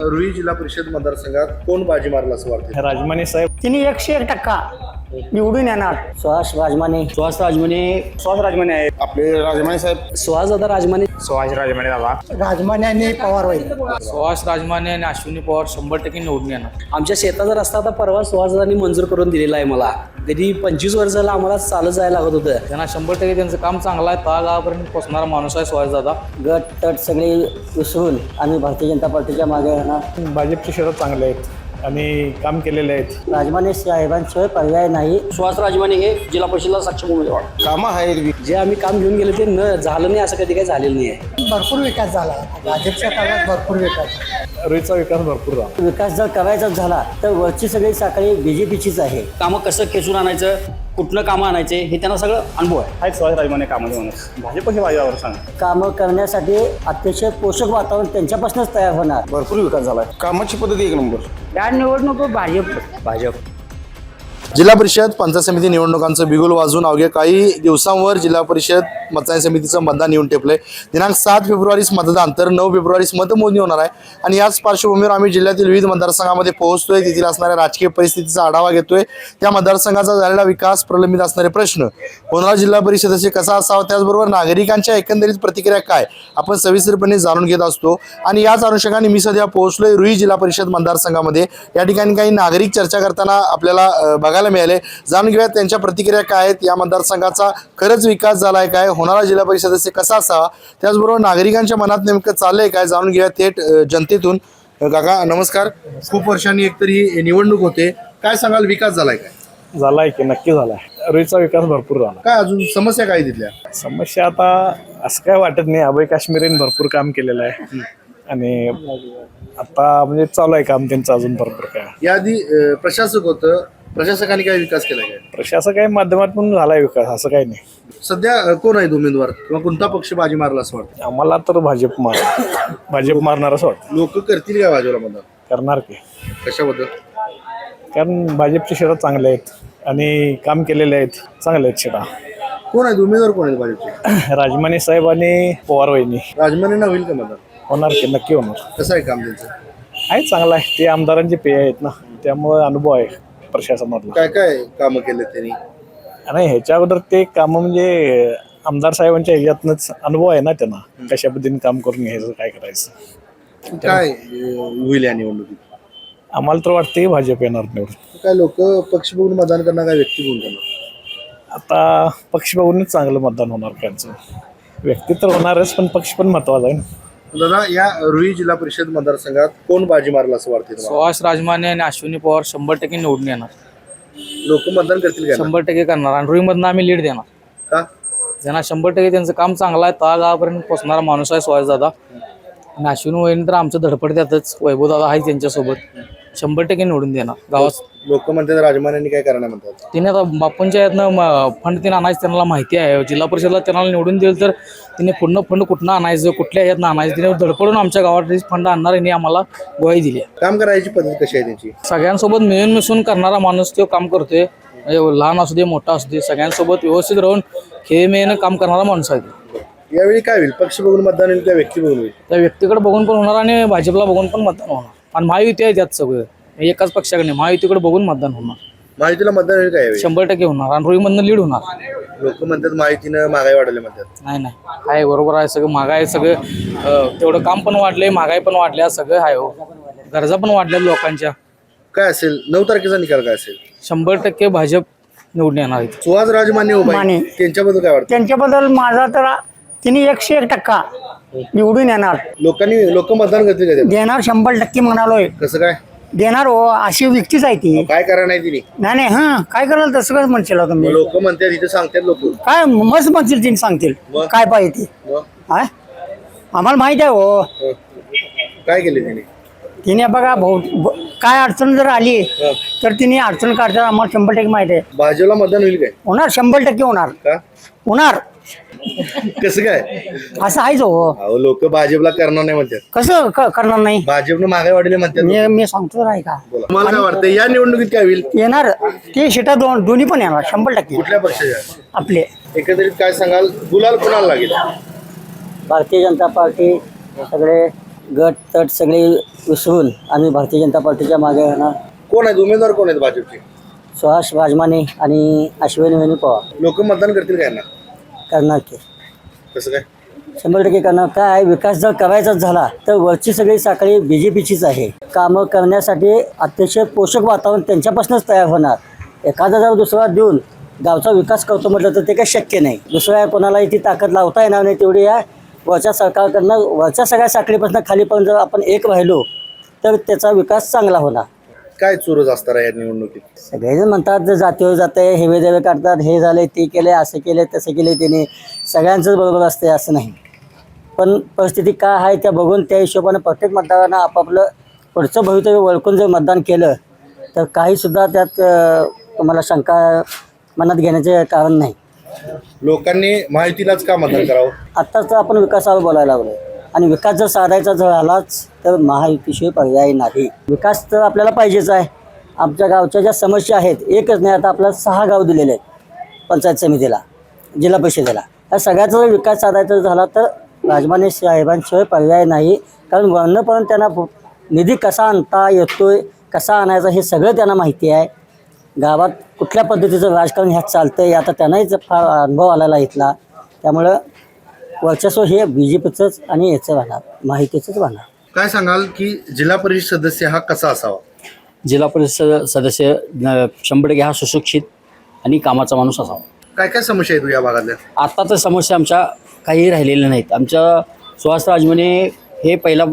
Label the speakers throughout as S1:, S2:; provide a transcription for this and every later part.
S1: रुई जिल्हा परिषद मतदारसंघात कोण बाजी मारला असं वाटतं?
S2: राजमाने साहेब
S3: तिने 101% निवडून येणार. सुहास राजमाने आहे.
S1: आपले राजमाने साहेब
S4: सुहास दादा राजमाने
S3: राजमाने आणि पवार होईल.
S5: सुहास राजमाने आणि अश्विनी पवार 100% निवडून येणार.
S4: आमच्या शेताचा रस्ता आता परवा सुहास दादांनी मंजूर करून दिलेला आहे. मला कधी 25 वर्ष झालं आम्हाला चालत जायला लागत होतं.
S5: त्यांना 100% त्यांचं काम चांगलं आहे. तळागाळापर्यंत पोहोचणारा माणूस आहे सुहास दादा.
S3: गट तट सगळे विसरून आम्ही भारतीय जनता पार्टीच्या मागे येणार.
S2: भाजपचे शरद चांगले आहेत आणि काम केलेले आहेत.
S3: राजमाने साहेबांशिवाय पर्याय नाही.
S4: सुहास राजमाने हे जिल्हा परिषदेला सक्षम उमेदवार.
S1: कामं आहेत.
S4: जे आम्ही काम घेऊन गेले ते न झालं नाही असं कधी काही झालेलं नाही आहे.
S3: भरपूर विकास झाला. भाजपच्या काळात भरपूर विकास.
S2: रुईचा विकास भरपूर झाला.
S3: विकास जर करायचा झाला तर वरची सगळी साखळी बीजेपीचीच आहे.
S4: कामं कसं खेचून आणायचं, कुठलं कामं आणायचे हे त्यांना सगळं अनुभव आहे.
S2: आहेत सुहास राजमाने कामाचे माणूस. भाजपचे माझ्यावर सांग.
S3: कामं करण्यासाठी अतिशय पोषक वातावरण त्यांच्यापासूनच तयार होणार.
S1: भरपूर विकास झाला. कामाची पद्धती एक नंबर.
S3: या निवडणूक भाजप
S1: जिल्हा परिषद पंचायत समिती निवडणुकांचं बिगुल वाजून अवघ्या काही दिवसांवर जिल्हा परिषद पंचायत समितीचं मतदान येऊन टेपलंय. दिनांक 7 फेब्रुवारीस मतदान तर 9 फेब्रुवारीस मतमोजणी होणार आहे. आणि याच पार्श्वभूमीवर आम्ही जिल्ह्यातील विविध मतदारसंघामध्ये पोहोचतोय. तेथील असणाऱ्या राजकीय परिस्थितीचा आढावा घेतोय. त्या मतदारसंघाचा झालेला विकास, प्रलंबित असणारे प्रश्न, होणारा जिल्हा परिषदेचे कसा असावा, त्याचबरोबर नागरिकांच्या एकंदरीत प्रतिक्रिया काय, आपण सविस्तरपणे जाणून घेत असतो. आणि याच अनुषंगाने मी सध्या पोहोचलोय रुई जिल्हा परिषद मतदारसंघामध्ये. या ठिकाणी काही नागरिक चर्चा करताना आपल्याला बघायला मिळाले. जाणून घेऊयात त्यांच्या प्रतिक्रिया काय आहेत. या मतदारसंघाचा खरंच विकास झालाय काय, होणारा जिल्हा परिषदेचे कसा असावा, त्याचबरोबर नागरिकांच्या मनात नेमकं चाललंय काय, जाणून घेऊयात थेट जनतेतून. काका नमस्कार. खूप वर्षांनी एकतरी निवडणूक होते, काय सांगाल, विकास झालाय काय?
S2: झालाय की नक्की झालाय. रुईचा विकास भरपूर झाला.
S1: काय अजून समस्या काय तिथल्या?
S2: समस्या आता असं काय वाटत नाही. अभय काश्मीरीने भरपूर काम केलेलं आहे आणि आता म्हणजे चालू आहे काम त्यांचं अजून भरपूर. काय
S1: याआधी प्रशासक होतं, प्रशासकांनी काय विकास केला काय?
S2: प्रशासक आहे माध्यमातून झालाय विकास, असं काही नाही.
S1: सध्या कोण आहेत उमेदवार किंवा कोणता पक्ष बाजी मारला असं वाटतं?
S2: आम्हाला तर भाजप मारणार असं वाटतं.
S1: लोक करतील काय भाजपला मतदान?
S2: करणार की,
S1: कशाबद्दल?
S2: कारण भाजपचे शरद चांगले आहेत आणि काम केलेले आहेत, चांगले आहेत शेडा.
S1: कोण आहेत उमेदवार, कोण आहेत भाजपचे?
S2: राजमाने साहेब आणि पवार वहिनी.
S1: राजमानेंना होईल का मतदान?
S2: होणार की, नक्की होणार.
S1: कसं आहे काम त्यांचं?
S2: आहे चांगलं आहे. ते आमदारांचे पेय आहेत ना, त्यामुळे अनुभव आहे प्रशासनातला.
S1: काय काय कामं केले त्यांनी?
S2: आणि ह्याच्या अगोदर ते कामं म्हणजे आमदार साहेबांच्या ह्याच्यातनंच अनुभव आहे ना त्यांना, कशा पद्धतीने काम करून घ्यायचं, काय करायचं.
S1: काय होईल या निवडणुकीत?
S2: आम्हाला तर वाटते भाजप येणार निवडून.
S1: काय लोक पक्ष बघून मतदान करणार, काय व्यक्ती बघून करणार?
S2: आता पक्ष बघूनच चांगलं मतदान होणार. त्यांचं व्यक्ती तर होणारच, पण पक्ष पण महत्वाचा आहे ना.
S1: दादा, या रुई जिल्हा परिषद मतदारसंघात कोण बाजी मारला असं वाटतं तुम्हाला?
S5: सुहास राजमाने आणि अश्विनी पवार 100% निवडून येणार.
S1: लोक मतदान करतील काय?
S5: 100% करणार. आणि रुईमधनं आम्ही लीड देणार.
S1: का?
S5: त्यांना 100% त्यांचं काम चांगलं आहे. तळागाळापर्यंत पोहोचणारा माणूस आहे सुहास दादा. आणि अश्विनी वहिनी तर आमचं धडपड त्यातच. वैभव दादा आहे त्यांच्यासोबत. 100% निवडून देणार. गावात
S1: लोक म्हणतात राजमानेंनी काय करणार म्हणतात.
S5: तिने आता बापूंच्या यातनं फंड तिने आणायचं त्यांना माहिती आहे. जिल्हा परिषदला त्यांना निवडून दिलं तर तिने पूर्ण फंड कुठनं आणायचं, कुठल्या ह्यातनं आणायचं, तिने धडपडून आमच्या गावात फंड आणणार यांनी आम्हाला ग्वाही दिली आहे.
S1: काम करायची पद्धत कशी आहे त्यांची?
S5: सगळ्यांसोबत मिळून मिसळून करणारा माणूस तो काम करतोय. लहान असू दे, मोठा असू दे, सगळ्यांसोबत व्यवस्थित राहून खेळमेळीनं काम करणारा माणूस आहे.
S1: यावेळी काय होईल? पक्ष बघून मतदान होईल त्या व्यक्ती बघून होईल?
S5: त्या व्यक्तीकडे बघून पण होणार आणि भाजपला बघून पण मतदान होणार. आणि महायुती आहे त्यात सगळं, एकाच पक्षाकडे महायुतीकडे बघून मतदान होणार.
S1: माहितीला मतदान होईल काय यावेळी?
S5: 100% होणार. आणि रुईमधनं लीड होणार.
S1: लोक म्हणतात माहितीनं महागाई वाढवली म्हणतात.
S5: नाही आहे, बरोबर आहे. सगळं महागाई, सगळं तेवढं काम पण वाढले, महागाई पण वाढल्या, सगळं आहे. हो, गरजा पण वाढल्या लोकांच्या.
S1: काय असेल 9 तारखेचा निकाल काय असेल?
S5: 100% भाजप निवडून येणार आहेत.
S1: सुहास राजमाने उभा आहे, त्यांच्याबद्दल काय वाटतं?
S3: त्यांच्याबद्दल माझा तर तिने 101% निवडून येणार.
S1: लोक मतदान करतील का?
S3: देणार 100% म्हणालोय.
S1: कसं काय
S3: देणार हो, अशी व्यक्तीच आहे ती.
S1: काय करा नाही तिने?
S3: नाही काय कराल तसं काय म्हणशील तुम्ही?
S1: लोक म्हणतात, इथे सांगतात लोक.
S3: काय मस्त म्हणतील तिने, सांगतील काय पाहिजे ती. हा, आम्हाला माहित आहे हो.
S1: काय केले तिने?
S3: तिने बघा भाऊ, काय अडचण जर आली तर तिने अडचण काढतात. आम्हाला 100% माहित आहे.
S1: भाजपला मतदान होईल काय?
S3: होणार, 100% होणार.
S1: का?
S3: होणार.
S1: कसं काय?
S3: असं आहेच हो.
S1: लोक भाजपला करणार नाही म्हणतात.
S3: कसं करणार नाही?
S1: भाजपनं महागाई वाढली म्हणतात.
S3: मी सांगतो आहे का.
S1: मला काय वाटतं या निवडणुकीत काय होईल?
S3: येणार ते शिटा दोन्ही पण येणार 100%.
S1: कुठल्या पक्षाच्या?
S3: आपले
S1: एकंदरीत काय सांगाल, गुलाल कोणाला लागेल?
S3: भारतीय जनता पार्टी सगळे गट तट सगळे विसरून आम्ही भारतीय जनता पार्टीच्या मागे राहणार.
S1: कोण आहेत उमेदवार, कोण आहेत भाजपचे?
S3: सुहास राजमाने आणि अश्विनी पवार
S1: लोक मतदान करतील काय ना?
S3: करणार की
S1: कसं काय?
S3: 100% करणार. काय आहे, विकास जर करायचाच झाला तर वरची सगळी साखळी BJPचीच आहे. कामं करण्यासाठी अतिशय पोषक वातावरण त्यांच्यापासूनच तयार होणार. एखादा जर दुसरा देऊन गावचा विकास करतो म्हटलं तर ते काही शक्य नाही. दुसऱ्या कोणालाही ती ताकद लावता येणार नाही तेवढी या वरच्या सरकारकडनं वरच्या सगळ्या साखळीपासून खालीपर्यंत जर आपण एक राहिलो तर त्याचा विकास चांगला होणार.
S1: काय चुरस असणार आहे या निवडणुकीत?
S3: सगळेजण म्हणतात जर जातीवर जाते हेवे देवे काढतात, हे झाले ते केले असं केले तसं केले त्याने, सगळ्यांचंच बरोबर असते असं नाही. पण परिस्थिती काय आहे त्या बघून त्या हिशोबानं प्रत्येक मतदारानं आपापलं पुढचं भवितव्य ओळखून जर मतदान केलं तर काहीसुद्धा त्यात तुम्हाला शंका मनात घेण्याचे कारण नाही.
S1: लोकांनी माहितीलाच का मतदान करावं?
S3: आत्ताच तर आपण विकासावर बोलायला लागलो आणि विकास जर साधायचा झालाच तर महायुतीशिवाय पर्याय नाही. विकास तर आपल्याला पाहिजेच आहे. आमच्या गावच्या ज्या समस्या आहेत एकच नाही, आता आपल्याला 6 गाव दिलेले आहेत पंचायत समितीला, जिल्हा परिषदेला. या सगळ्याचा जर विकास साधायचा झाला तर राजमाने साहेबांशिवाय पर्याय नाही. कारण वरनपर्यंत त्यांना निधी कसा आणता येतोय, कसा आणायचा हे सगळं त्यांना माहिती आहे. गावात कुठल्या पद्धतीचं राजकारण ह्यात चालतं आहे आता त्यांनाहीच फार अनुभव आलेला इथला. त्यामुळं वर्चस्व हे BJPचंच आणि याचं राहणार, माहितीचंच राहणार.
S1: काय सांगाल की जिल्हा परिषद सदस्य हा कसा असावा?
S6: जिल्हा परिषद सदस्य 100% हा सुशिक्षित आणि कामाचा माणूस असावा.
S1: काय काय समस्या आहेत या भागातल्या?
S6: आत्ता तर समस्या आमच्या काही राहिलेल्या नाहीत. आमच्या सुहास राजमाने हे पहिला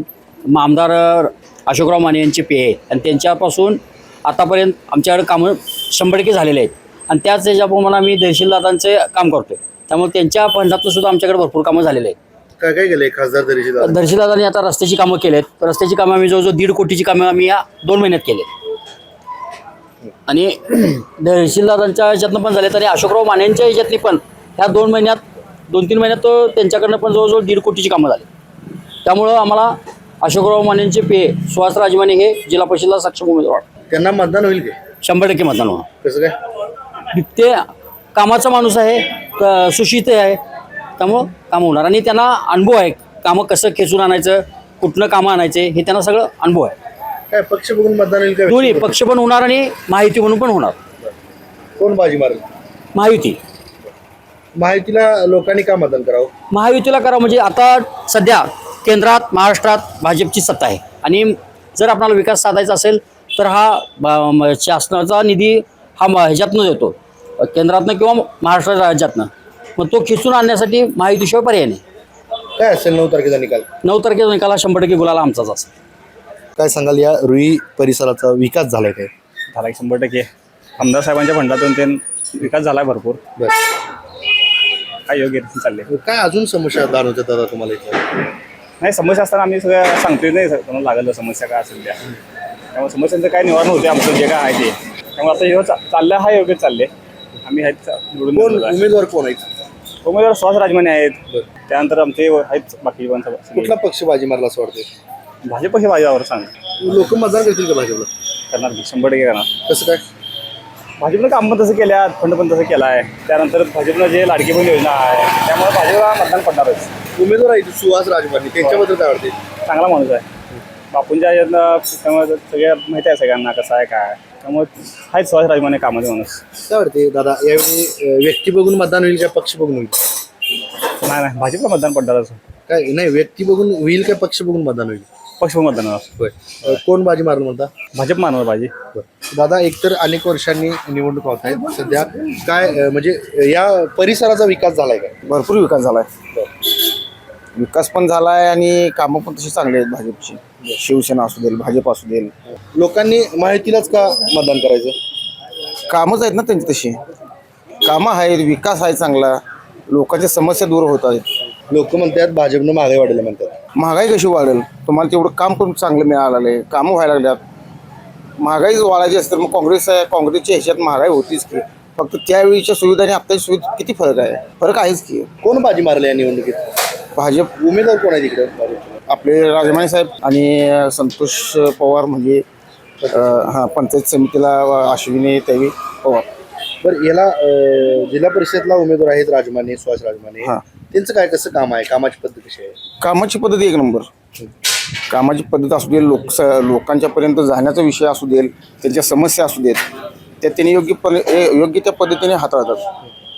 S6: आमदार अशोकराव माने यांचे पे आहेत आणि त्यांच्यापासून आतापर्यंत आमच्याकडे कामं 100% झालेले आहेत आणि त्याच याच्याप्रमाणे आम्ही दर्शीलदादांचे काम करतो आहे. त्यामुळे त्यांच्या फंडातून सुद्धा आमच्याकडे भरपूर कामं झालेले आहेत.
S1: काय काय केलंय खासदार दर्शीदार?
S6: दर्शीदादांनी आता रस्त्याची कामं केलेत. रस्त्याची कामं आम्ही जवळजवळ 1.5 कोटीची कामं आम्ही या 2 महिन्यात केलेत आणि दर्शीदादांच्या ह्याच्यातनं पण झाले तरी अशोकराव मानेंच्या ह्याच्यातली पण ह्या 2 महिन्यात 2-3 महिन्यात तो त्यांच्याकडनं पण जवळजवळ 1.5 कोटीची कामं झाली. त्यामुळं आम्हाला अशोकराव मानेंचे पे सुहास राजमाने हे जिल्हा परिषदेला सक्षम उमेदवार.
S1: त्यांना मतदान होईल की?
S6: 100% मतदान होणार.
S1: कसं काय?
S6: ते कामाचा माणूस आहे, सुशिक्षित आहे, त्यामुळं कामं होणार आणि त्यांना अनुभव आहे. कामं कसं खेचून आणायचं, कुठनं कामं आणायचे हे त्यांना सगळं अनुभव आहे.
S1: काय पक्ष बघून मतदान होईल का?
S6: दोन्ही पक्ष पण होणार आणि महायुती म्हणून पण होणार.
S1: कोण बाजी मारेल?
S6: महायुती.
S1: माहितीला लोकांनी का मतदान करावं?
S6: महायुतीला करा म्हणजे आता सध्या केंद्रात महाराष्ट्रात भाजपची सत्ता आहे आणि जर आपल्याला विकास साधायचा असेल तर हा शासनाचा निधी हा ह्याच्यातनं येतो, केंद्रातनं किंवा महाराष्ट्र राज्यातनं. मग तो खिचून आणण्यासाठी महायुतीशिवाय पर्याय नाही.
S1: काय असेल 9 तारखेचा निकाल?
S6: 9 तारखेचा निकाल हा 100% गुलाला आमचाच असेल.
S1: काय सांगाल या रुई परिसराचा विकास झालाय काय?
S2: झाला 100%. आमदार साहेबांच्या फंडातून ते विकास झाला आहे भरपूर. काय योग्य रीतीने चालले.
S1: काय अजून समस्या जाणवतात दादा तुम्हाला इथं?
S2: नाही समस्या असताना आम्ही सगळं सांगतोय नाही कोणाला लागलं समस्या काय असेल त्या. त्यामुळे समस्यांचं काय निवारण होते आमचं जे काय आहे ते. त्यामुळे आता हे चाललं हा योग्य चालले. आम्ही आहेत निवडून
S1: उमेदवार कोण आहेत?
S2: उमेदवार सुहास राजमाने आहेत. त्यानंतर आमचे आहेत बाकी पण
S1: कुठला पक्ष बाजी मारला असं वाटतं?
S2: भाजप हे माझ्यावर सांग
S1: लोक मतदान करतील का भाजपला?
S2: करणार 100% करणार.
S1: कसं काय?
S2: भाजपनं काम पण तसं केल्या, फंड पण तसं केला आहे. त्यानंतर भाजपनं जे लाडकी बहीण योजना आहे त्यामुळे भाजपला मतदान पडणारच.
S1: उमेदवार आहे सुहास राजमाने, त्यांच्याबद्दल काय वाटते?
S2: चांगला माणूस आहे. बापूंच्या यातनं त्यामुळे सगळ्या माहिती आहे सगळ्यांना कसं आहे काय. त्यामुळे आहेत सुहास राजमाने कामाचे माणूस.
S1: काय वाटते दादा यावेळी व्यक्ती बघून मतदान होईल का पक्ष बघून होईल?
S2: नाही भाजपला मतदान पडणारच.
S1: काय नाही, व्यक्ती बघून होईल का पक्ष बघून मतदान होईल?
S2: पक्ष मतदान होणार.
S1: कोण बाजी मारलं म्हणता?
S2: भाजप मानवर पाहिजे.
S1: दादा एकतर अनेक वर्षांनी निवडणूक होत आहेत सध्या, काय म्हणजे या परिसराचा विकास झालाय का?
S7: भरपूर विकास झाला आहे. विकास पण झाला आहे आणि कामं पण तशी चांगली आहेत भाजपची. शिवसेना असू देईल, भाजप असू देईल.
S1: लोकांनी माहितीलाच का मतदान करायचं?
S7: कामंच आहेत ना त्यांची तशी. कामं आहेत, विकास आहे चांगला, लोकांच्या समस्या दूर होत आहेत.
S1: लोक म्हणतात भाजपनं महागाई वाढेल म्हणतात.
S7: महागाई कशी वाढेल? तुम्हाला तेवढं काम करून चांगलं मिळालं आहे, कामं व्हायला लागल्यात. महागाई वाढायची असते मग काँग्रेसच्या ह्याच्यात महागाई होतीच की. फक्त त्यावेळीच्या सुविधा आणि आत्ताच्या सुविधा किती फरक आहे? फरक आहेच की.
S1: कोण बाजी मारले या निवडणुकीत?
S7: भाजप.
S1: उमेदवार कोण आहे तिकडे?
S7: आपले राजमाने साहेब आणि संतोष पवार म्हणजे पंचायत समितीला अश्विनी ताई पवार.
S1: बरं याला जिल्हा परिषदला उमेदवार आहेत राजमाने, सुहास राजमाने. त्यांचं काय कसं काम आहे? कामाची पद्धत कशी आहे?
S7: कामाची पद्धती 1 नंबर. कामाची पद्धत असू दे, लोकांच्यापर्यंत जाण्याचा विषय असू दे, त्यांच्या समस्या असू देत, त्या त्यांनी योग्य त्या पद्धतीने हाताळतात.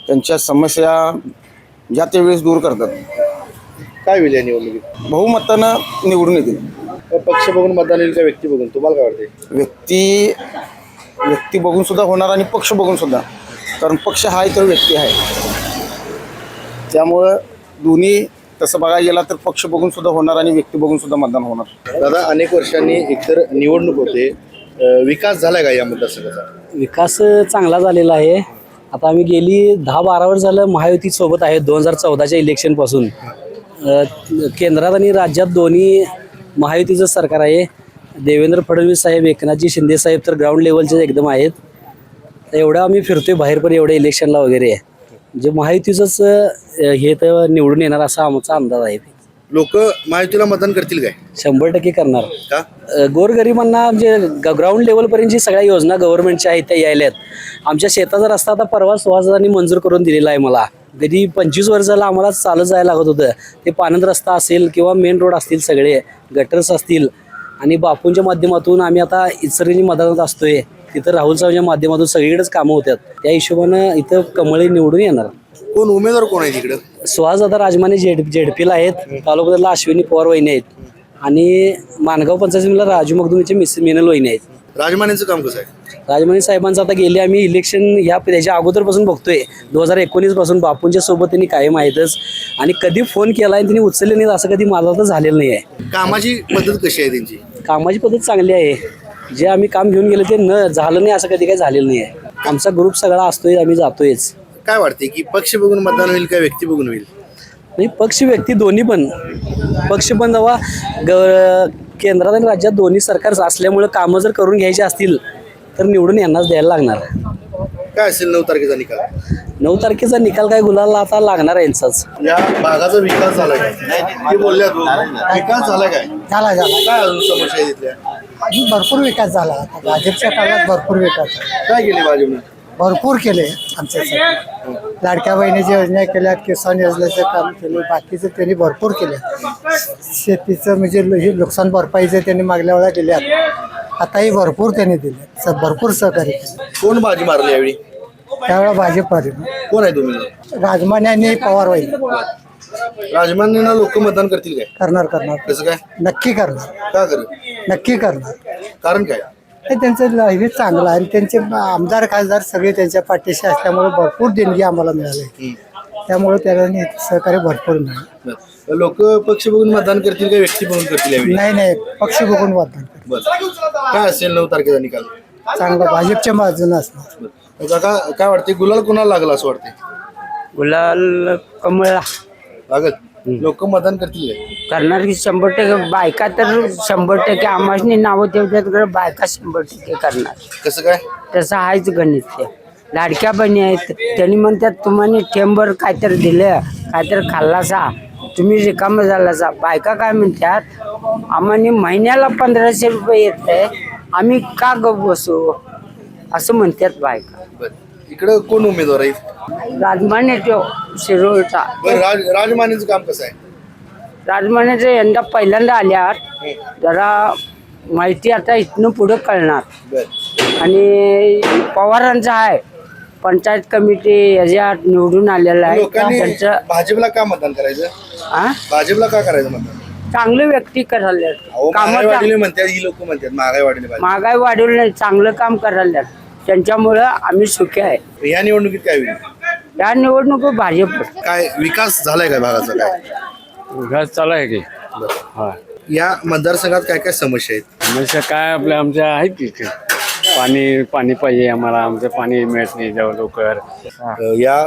S7: त्यांच्या समस्या ज्या त्या वेळेस दूर करतात.
S1: काय होईल या निवडणुकीत?
S7: बहुमतानं निवडून येतील.
S1: पक्ष बघून मतदान येईल का व्यक्ती बघून? तुम्हाला काय वाटते?
S7: व्यक्ती बघून सुद्धा होणार आणि पक्ष बघून सुद्धा. कारण पक्ष हा आहे तर व्यक्ती आहे, त्यामुळं दोन्ही तसं बघायला गेला तर पक्ष बघून सुद्धा होणार आणि व्यक्ती बघून सुद्धा मतदान होणार.
S1: दादा, अनेक वर्षांनी एकतर निवडणूक होते, विकास झालाय का या मतदारसंघाचा?
S4: विकास चांगला झालेला आहे. आता आम्ही गेली 10-12 वर्ष झालं महायुतीसोबत आहे. 2014च्या इलेक्शनपासून केंद्रात आणि राज्यात दोन्ही महायुतीचं सरकार आहे. देवेंद्र फडणवीस साहेब, एकनाथजी शिंदे साहेब तर ग्राउंड लेवलचे एकदम आहेत. एवढं आम्ही फिरतोय बाहेर, पण एवढ्या इलेक्शनला वगैरे जे महायुतीचंच हे तर निवडून येणार असा आमचा अंदाज आहे.
S1: लोक महायुतीला मतदान करतील काय?
S4: 100% करणार.
S1: का?
S4: गोरगरिबांना म्हणजे ग्राउंड लेवलपर्यंत जी सगळ्या योजना गव्हर्नमेंटच्या आहेत त्या यायल्यात. आमच्या शेताचा रस्ता आता परवा सुहासदारांनी मंजूर करून दिलेला आहे. मला कधी 25 वर्षाला आम्हाला चालत जायला लागत होतं. ते पानंद रस्ता असेल किंवा मेन रोड असतील, सगळे गटर्स असतील, आणि बापूंच्या माध्यमातून आम्ही आता इचलकरंजी मतदानात असतोय. तिथं राहुल साहेबांच्या माध्यमातून सगळीकडेच कामं होतात. त्या हिशोबानं इथं कमळे निवडून येणार.
S1: कोण उमेदवार कोण आहे तिकडं?
S4: सुहासदादा राजमाने जेडपीला आहेत. तालुक्याला अश्विनी पवार वहिनी आहेत आणि मानगाव पंचायतीला राजू मगदुमीचे मिनल वहिनी आहेत.
S1: राजमानेचं काम कसं आहे?
S4: राजमाने साहेबांचं आता गेले आम्ही इलेक्शन त्याच्या अगोदरपासून बघतोय. 2019 पासून बापूंच्या सोबत त्यांनी कायम आहेतच. आणि कधी फोन केला आणि त्यांनी उचलले नाहीत असं कधी माझं तर झालेलं नाही आहे.
S1: कामाची पद्धत कशी आहे त्यांची?
S4: कामाची पद्धत चांगली आहे. जे आम्ही काम घेऊन गेलो ते झालं नाही असं कधी काही झालेलं नाही आहे. आमचा ग्रुप सगळा असतोय, आम्ही जातोयच.
S1: काय वाटते की पक्ष बघून मतदान होईल का व्यक्ती बघून होईल?
S4: नाही, पक्ष व्यक्ती दोन्ही पण. पक्ष पण जेव्हा केंद्रात आणि राज्यात दोन्ही सरकार असल्यामुळे कामं जर करून घ्यायची असतील तर निवडून यांनाच द्यायला लागणार.
S1: काय असेल 9 तारखेचा निकाल?
S4: 9 तारखेचा निकाल काय गुलाला आता लागणार आहे यांचाच.
S1: या भागाचा विकास झालाय काय? ते बोलल्यात विकास झालाय काय?
S3: झाला
S1: काय अजून समस्या आहे तिथल्या?
S3: अजून भरपूर विकास झाला. आता भाजपच्या काळात भरपूर विकास झाला.
S1: काय केले भाजपनं?
S3: भरपूर केले आमच्यासाठी. लाडक्या बहिणीच्या योजना केल्या, किसान योजनेचं काम केलं, बाकीचं त्यांनी भरपूर केलं. शेतीचं म्हणजे हे नुकसान भरपाईचं त्यांनी मागल्या वेळा दिल्या. आताही भरपूर त्यांनी दिले, भरपूर सहकार्य केलं.
S1: कोण बाजी मारली यावेळी?
S3: त्यावेळेला भाजप
S1: कोण आहे तुम्ही?
S3: राजमाने आणि पवार वहिनी
S1: राजमान्यांना लोक मतदान करतील काय?
S3: करणार.
S1: कसं काय?
S3: नक्की करणार.
S1: का कर?
S3: नक्की करणार.
S1: कारण काय?
S3: हे त्यांचं हे चांगलं आहे आणि त्यांचे आमदार खासदार सगळे त्यांच्या पाठीशी असल्यामुळे भरपूर देणगी आम्हाला मिळाली. त्यामुळे त्यांना सहकार्य भरपूर मिळालं.
S1: लोक पक्ष बघून मतदान करतील का व्यक्ती बघून करतील यावेळी?
S3: नाही, पक्ष बघून मतदान करणार.
S1: बरं. काय असेल 9 तारखेचा निकाल?
S3: चांगलं भाजपच्या बाजूने असणार.
S1: काका, काय वाटते गुलाल कोणाला लागला असं वाटते?
S8: गुलाल कमळला
S1: लागत. लोक मतदान करतील काय?
S8: करणार की 100%. बायका तर 100% आमासनी नावं ठेवतात, तर बायका 100% करणार.
S1: कसं काय?
S8: तसं आहेच गणित. ते लाडक्या बहिणी आहेत, त्यांनी म्हणतात तुम्हाला टेंबर काहीतरी दिलं, काहीतरी खाल्लासा, तुम्ही रिकामं झालासा. बायका काय म्हणतात, आम्हाला महिन्याला 1500 रुपये येते, आम्ही का गप बसू असं म्हणतात बायका.
S1: इकडं कोण उमेदवार आहे?
S8: राजमाने तो शिरोळचा.
S1: राजमानेचं काम कसं आहे?
S8: राजमानेचं यंदा पहिल्यांदा आल्यात, जरा माहिती आता इथनं पुढं कळणार. आणि पवारांचं आहे पंचायत कमिटी याच्यात निवडून आलेलं आहे.
S1: लोकांनी
S8: त्यांचं
S1: भाजपला का मतदान करायचं? भाजपला का करायचं मतदान?
S8: चांगलं व्यक्ती करायला,
S1: महागाई वाढली म्हणतात ही लोक म्हणतात. महागाई वाढली पाहिजे.
S8: महागाई वाढवली नाही, चांगलं काम करायला, त्यांच्यामुळं आम्ही सुखी आहे.
S1: या निवडणुकीत काय होईल?
S8: या निवडणूक भाजप.
S1: काय विकास झालाय काय भागाचा? काय
S9: विकास चालू आहे की?
S1: या मतदारसंघात काय काय समस्या आहेत?
S9: समस्या काय आपल्या आहेत की? पाणी पाहिजे आम्हाला, आमचं पाणी मिळत नाही जवळ लवकर.
S1: या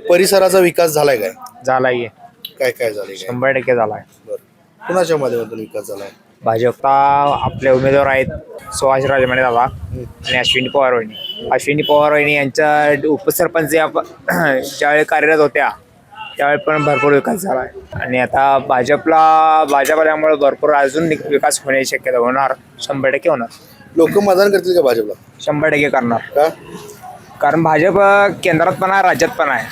S1: परिसराचा विकास झालाय काय?
S10: झालाय,
S1: काय काय झालंय?
S10: 100% झालाय.
S1: बरं. कुणाच्या माध्यमातून विकास झालाय?
S10: भाजपचा आपले उमेदवार आहेत सुहास राजमाने दादा आणि अश्विनी पवार वहिनी. अश्विनी पवार वहिनी यांच्या उपसरपंच ज्यावेळी कार्यरत होत्या त्यावेळी पण भरपूर विकास झाला आहे. आणि आता भाजप आल्यामुळे भरपूर अजून विकास होण्याची शक्यता होणार, 100% होणार.
S1: लोक मतदान करतील का भाजपला?
S10: 100% करणार.
S1: का?
S10: कारण भाजप केंद्रात पण आहे, राज्यात पण आहे.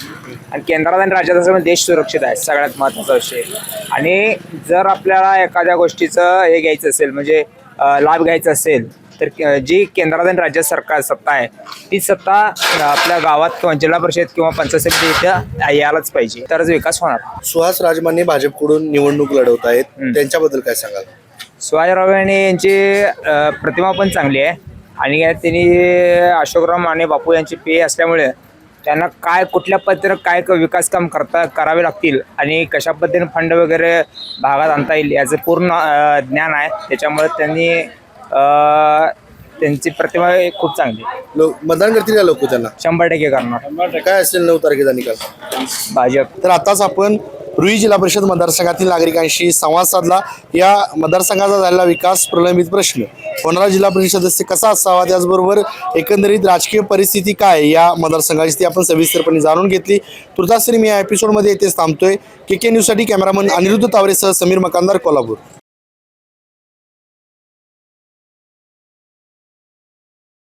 S10: आणि केंद्रात आणि राज्यात असं देश सुरक्षित आहे सगळ्यात महत्त्वाचा विषय. आणि जर आपल्याला एखाद्या गोष्टीचं हे घ्यायचं असेल म्हणजे लाभ घ्यायचा असेल तर जी केंद्रात आणि राज्यात सरकार सत्ता आहे ती सत्ता आपल्या गावात किंवा जिल्हा परिषद किंवा पंचायत समिती इथं यायलाच पाहिजे, तरच विकास होणार.
S1: सुहास राजमाने भाजपकडून निवडणूक लढवत आहेत, त्यांच्याबद्दल काय सांगाल?
S10: सुहासराव राणे यांची प्रतिमा पण चांगली आहे आणि त्यांनी अशोकराव माने बापू यांची पेय असल्यामुळे त्यांना काय कुठल्या पद्धतीनं काय विकास काम करावे लागतील आणि कशा पद्धतीने फंड वगैरे भागात आणता येईल याचं पूर्ण ज्ञान आहे. त्याच्यामुळे त्यांची प्रतिमा खूप चांगली.
S1: लोक मतदान करतील का लोक त्यांना?
S10: 100% करणार.
S1: काय असेल 9 तारखेचा निकाल?
S10: भाजप.
S1: तर आताच आपण रुई जिल्हा परिषद मतदारसंघातील नागरिकांशी संवाद साधला. या मतदारसंघाचा झालेला विकास, प्रलंबित प्रश्न, होणारा जिल्हा परिषद सदस्य कसा असावा, त्याचबरोबर एकंदरीत राजकीय परिस्थिती काय या मतदारसंघाची ती आपण सविस्तरपणे जाणून घेतली. तुर्तास मी या एपिसोडमध्ये इथेच थांबतोय. KK न्यूजसाठी कॅमेरामन अनिरुद्ध तावरेसह समीर मकानदार, कोल्हापूर.